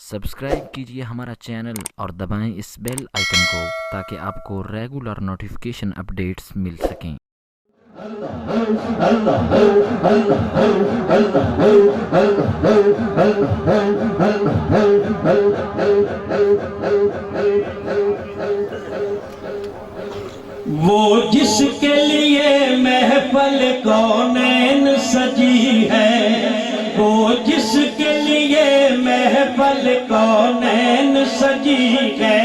Subscribe कीजिए हमारा channel और दबाएं इस बेल आइकन को ताकि आपको रेगुलर नोटिफिकेशन अपडेट्स मिल सकें। वो जिसके लिए महफल कौनैन सजी है, वो जिसके लिए महफल कौनैन सजी है,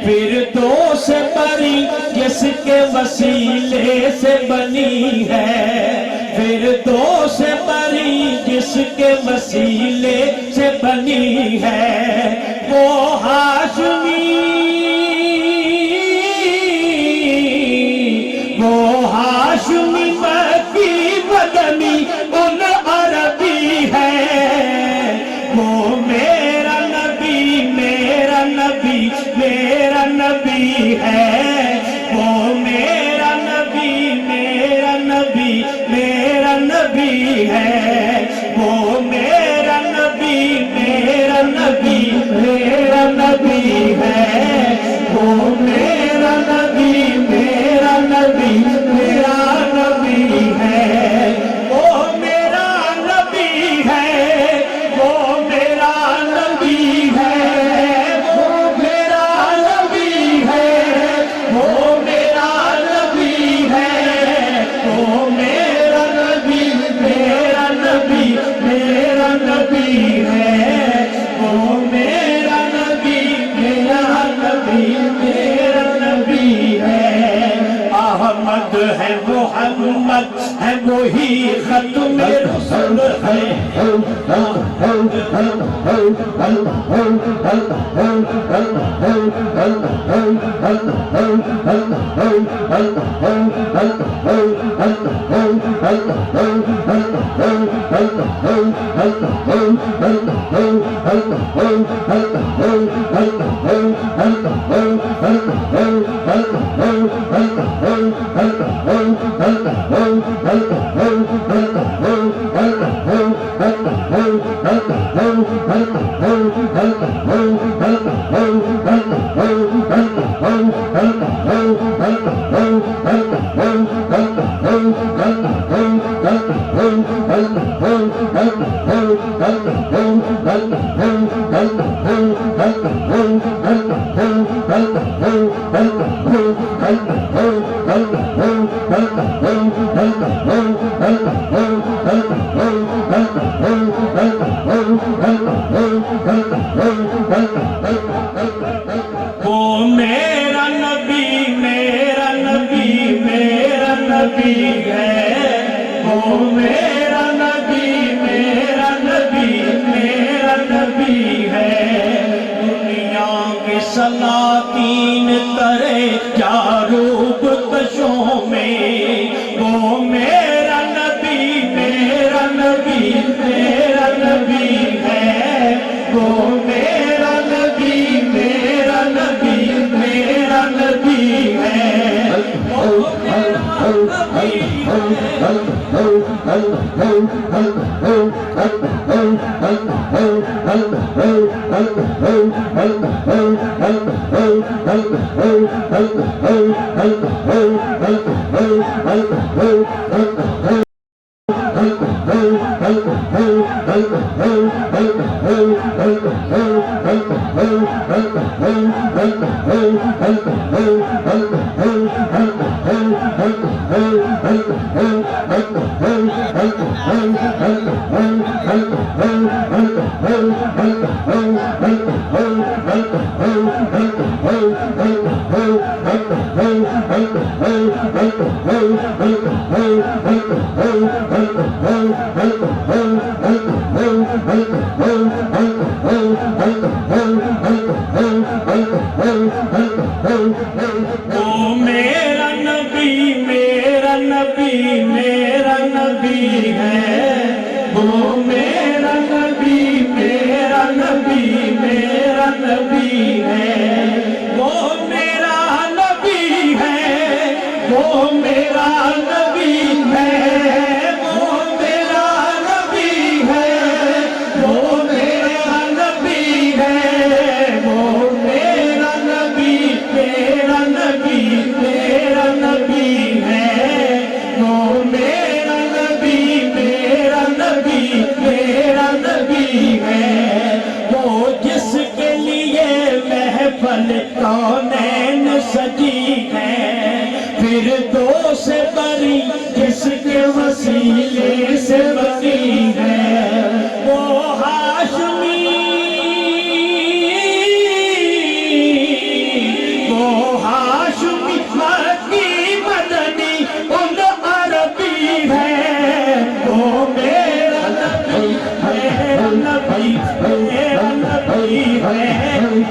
फिर दो से बड़ी जिसके वसीले से बनी है, फिर दो से बड़ी जिसके वसीले से बनी है, वो हाशमी मक्की मदनी उन अरबी है, वो मेरा नबी मेरा नबी मेरा नबी है, वो मेरा नबी मेरा नबी मेरा नबी है, वो मेरा नबी मेरा नबी मेरा नबी है, वो मेरा नबी मेरा नबी मेरा नबी है, वो मेरा नबी है, वो मेरा नबी है, वो मेरा नबी है, वो मेरा नबी है, वो मेरा नबी मेरा नबी मेरा नबी है, वो मेरा नबी मेरा नबी मेरा नबी है। अहमद है मोहम्मद है वही खत्म रसूल है, वो मेरा नबी मेरा नबी मेरा नबी है, वो मेरा नबी मेरा नबी मेरा नबी है, दुनिया के सलातीन करे जारूब कशों में, वो मेरा नबी मेरा नबी मेरा नबी है, वो मेरा नबी मेरा नबी मेरा नबी है, वो मेरा नबी वो मेरा नबी मेरा नबी मेरा नबी है, वो मेरा नबी मेरा नबी मेरा नबी है, वो मेरा नबी है, वो मेरा नबी है, वो मेरा नबी है, वो मेरा नबी है। कल कौनैन सजी है, फिर दो से बरी जिसके वसीले से बनी है। वो हाशमी, वो हाशमी मक्की मदनी उन अरबी है। वो मेरा नबी, मेरा नबी, मेरा नबी है। वो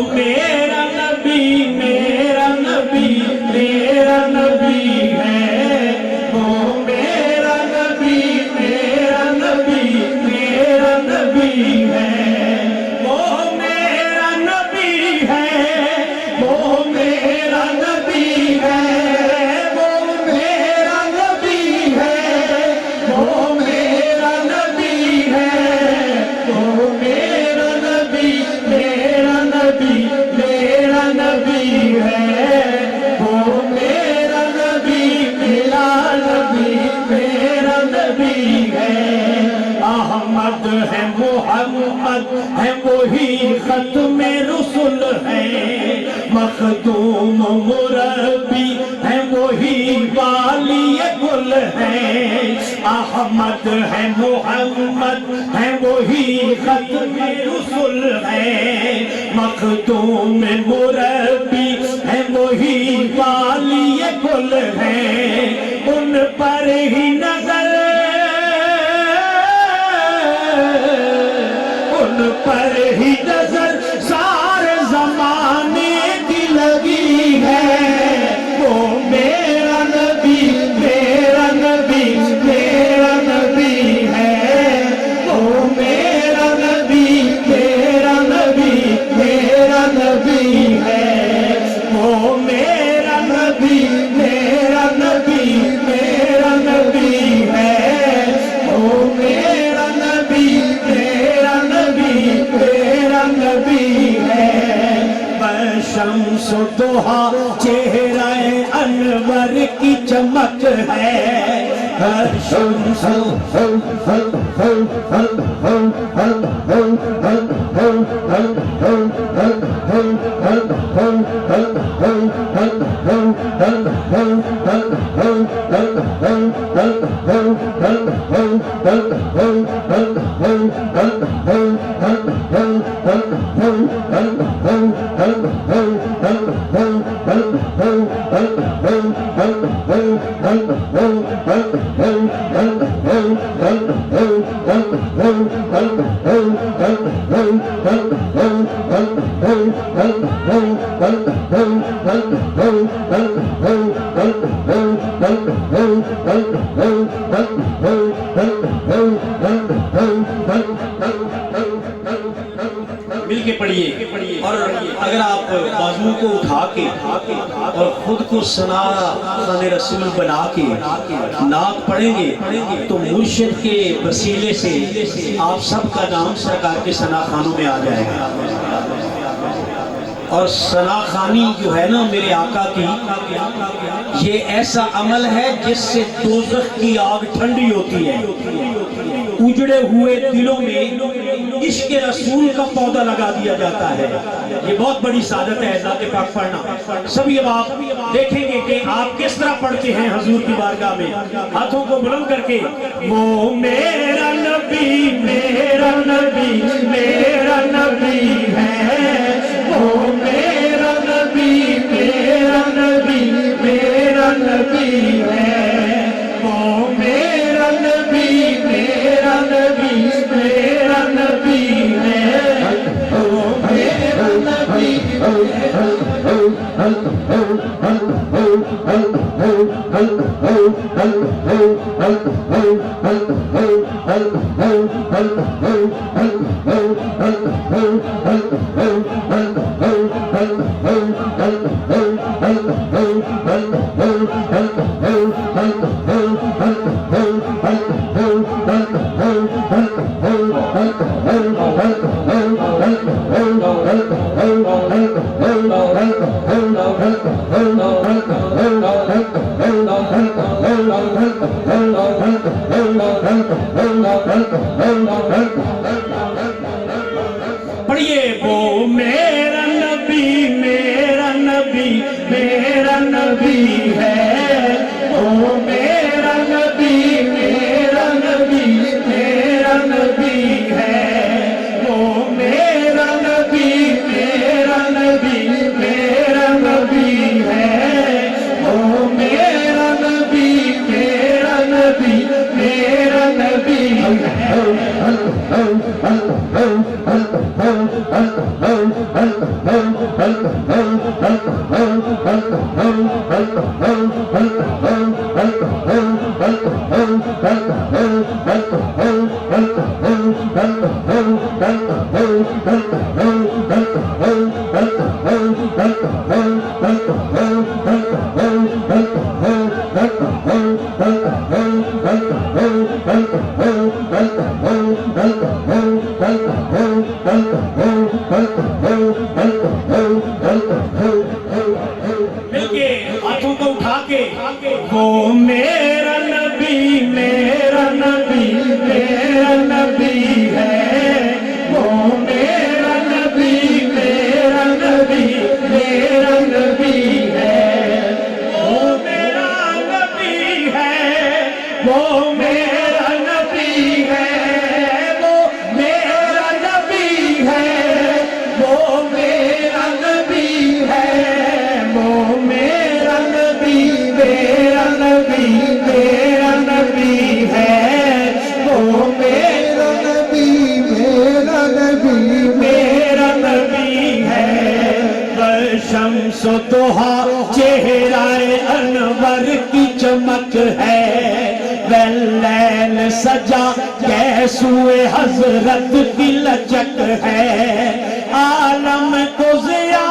मेरा नबी, मेरा नबी, मेरा नबी है। वो मेरा नबी, मेरा नबी, मेरा नबी है। वो मेरा नबी है, वो मेरा नबी है। वो मेरा नबी है, वो मेरा नबी है। वो मेरा नबी, मेरा नबी, मेरा नबी है। वो मेरा नबी, मेरा नबी, मेरा नबी है। अहमद है, मोहम्मद है, वही खत्मे रसूल है। मखदूम मुरब्बी है, वही वाली गुल है। अहमद है, मोहम्मद है, वही खत्मे रसूल है। मखदूम मुरब्बी है, वही वाली गुल है। उन पर ही नजर, उन पर ही नजर सारे जमाने की लगी है। वो मेरा नबी, मेरा नबी, मेरा नबी है। वो मेरा नबी, मेरा नबी, मेरा नबी है। वो मेरा नबी, मेरा नबी, मेरा नबी है। वो मेरा नबी, मेरा नबी, मेरा नबी है। शम्सो दोहा चेहरा अनवर की चमक है। हर शम्सो मिलके पढ़िए। और अगर आप बाजू को उठा के और खुद को सना रसूल बना के नात पढ़ेंगे तो मुर्शिद के वसीले से आप सबका नाम सरकार के सना खानों में आ जाएगा। और सना खानी जो है ना मेरे आका की, ये ऐसा अमल है जिससे दोज़ख की आग ठंडी होती है। उजड़े हुए दिलों में इश्क रसूल का पौधा लगा दिया जाता है। ये बहुत बड़ी सादत है ज़ात पाक पढ़ना। सभी अब आप देखेंगे कि आप किस तरह पढ़ते हैं हुजूर की बारगाह में, हाथों को बुलंद करके। वो मेरा नबी, मेरा नबी, मेरा नबी है। वो मेरा नबी, मेरा नबी, मेरा नबी है। वो मेरा नबी, मेरा नबी, मेरा नबी है। वो मेरा नबी, मेरा नबी। पढ़िए वो मेरा नबी मेरा नबी मेरा नबी है, वो मेरा नबी मेरा नबी मेरा नबी है, वो मेरा नबी मेरा नबी मेरा नबी है, वो मेरा नबी मेरा नबी मेरा नबी मिलके हाथों को उठा के वो मेरा नबी मेरा नबी मेरा नबी है, वो मेरा नबी मेरा नबी मेरा नबी है, वो मेरा नबी है, वो मेरा नबी है, वो मेरा नबी है, वो मेरा नबी है, वो मेरा नबी मेरा नबी मेरा नबी है, वो मेरा नबी मेरा नबी मेरा नबी है। शम्सो दोहा चेहराए अनवर की चमक है, वैलैल सजा कैसुए हजरत की लचक है, आलम को ज़िया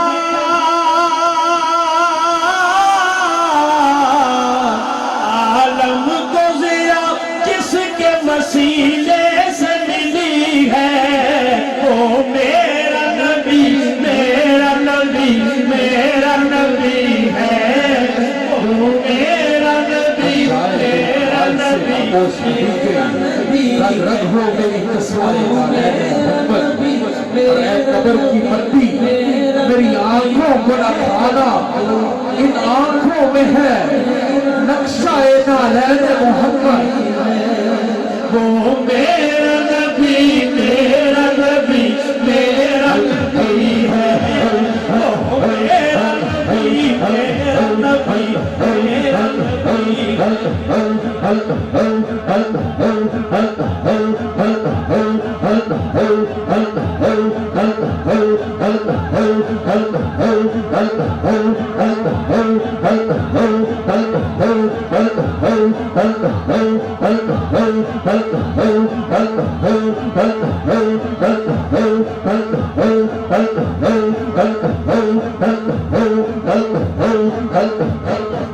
आलम को ज़िया जिसके वसीले से मिली है, वो मेरा नबी मेरा नबी मेरा नबी है, वो मेरा नबी मेरा नबी रग रग हो गई तस्वीर वाले मोहम्मद, और ऐ कब्र की मट्टी मेरी आंखों को न खाना, इन आंखों में है नक्शा ए नालैन मोहम्मद, वो मेरा नबी मेरा नबी मेरा नबी है, वो मेरा नबी मेरा नबी मेरा नबी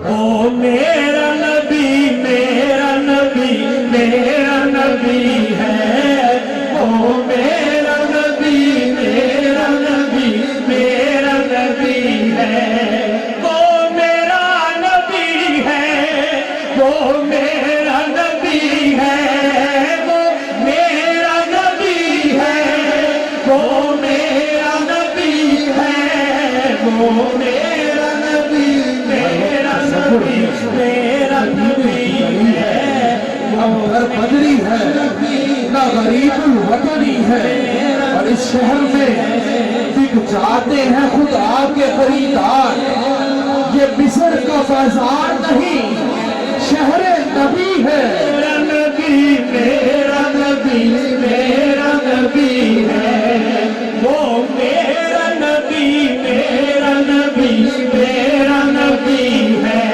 ओ मेरा नबी मेरा नबी मेरा नबी है, ओ मेरा नबी मेरा नबी मेरा नबी है, वो मेरा नबी है, वो मेरा नबी है, वो मेरा नबी है, वो मेरा नबी है, वो मेरा नबी मेरा नबी मेरा नबी है, घर बदरी है ना गरीबुल वतनी है, और इस शहर में बिक जाते हैं खुद आके खरीदार, ये मिस्र का बाजार नहीं शहरे नबी है, मेरा नबी मेरा नबी मेरा नबी है, वो मेरा नबी मेरा नबी मेरा नबी है,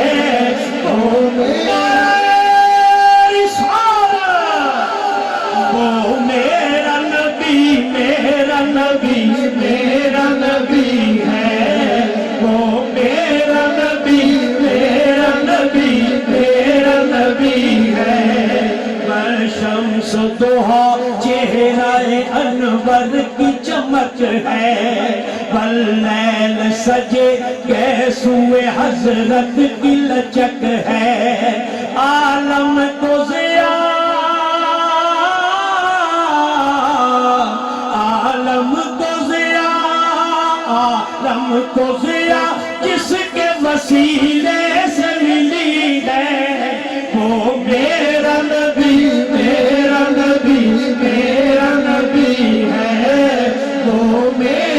दोहा चेहरा अनवर की चमक है, बल्लैल सजे कैसुए हजरत की लचक है। आलम को ज़िया, आलम को ज़िया, आलम को ज़िया जिसके वसीले से मिली है, वो मेरा नबी, मेरा नबी, मेरा नबी है, वो मेरा